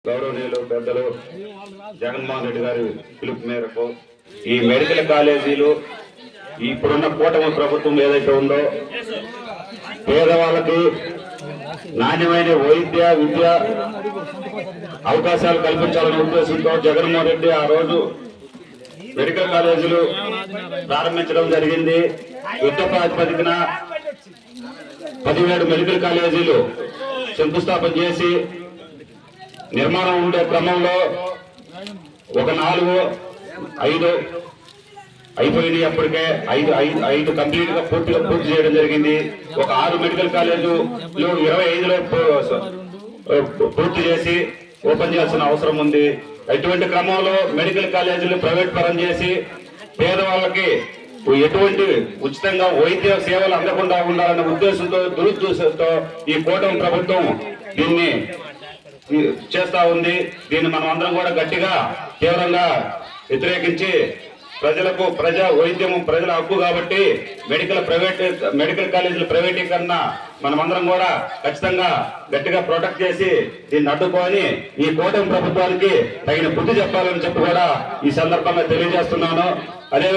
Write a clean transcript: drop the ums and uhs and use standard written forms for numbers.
గౌరవనీయులు పెద్దలు జగన్మోహన్ రెడ్డి గారి పిలుపు మేరకు ఈ మెడికల్ కాలేజీలు ఇప్పుడున్న కూటమి ప్రభుత్వం ఏదైతే ఉందో పేదవాళ్ళకి నాణ్యమైన వైద్య విద్య అవకాశాలు కల్పించాలనే ఉద్దేశంతో జగన్మోహన్ రెడ్డి ఆ రోజు మెడికల్ కాలేజీలు ప్రారంభించడం జరిగింది. యుద్ధ ప్రాతిపదికన 17 మెడికల్ కాలేజీలు శంకుస్థాపన చేసి నిర్మాణం ఉండే క్రమంలో ఒక 4, 5 అయిపోయినాయి. అప్పటికే ఐదు కంప్లీట్ గా పూర్తి చేయడం జరిగింది. ఒక 6 మెడికల్ కాలేజీలు 25లో పూర్తి చేసి ఓపెన్ చేయాల్సిన అవసరం ఉంది. ఇటువంటి క్రమంలో మెడికల్ కాలేజీలు ప్రైవేట్ పరం చేసి పేదవాళ్ళకి ఎటువంటి ఉచితంగా వైద్య సేవలు అందకుండా ఉండాలనే ఉద్దేశంతో దురుద్దేశంతో ఈ కూటమి ప్రభుత్వం దీన్ని చేస్తా ఉంది. దీన్ని మనం అందరం కూడా గట్టిగా తీవ్రంగా వ్యతిరేకించి ప్రజలకు వైద్యం ప్రజల హక్కు కాబట్టి మెడికల్ కాలేజీల ప్రైవేటీకరణ మనమందరం కూడా ఖచ్చితంగా గట్టిగా ప్రొటెక్ట్ చేసి దీన్ని అడ్డుకొని ఈ కూటమి ప్రభుత్వానికి తగిన బుద్ధి చెప్పాలని చెప్పి కూడా ఈ సందర్భంగా తెలియజేస్తున్నాను. అదే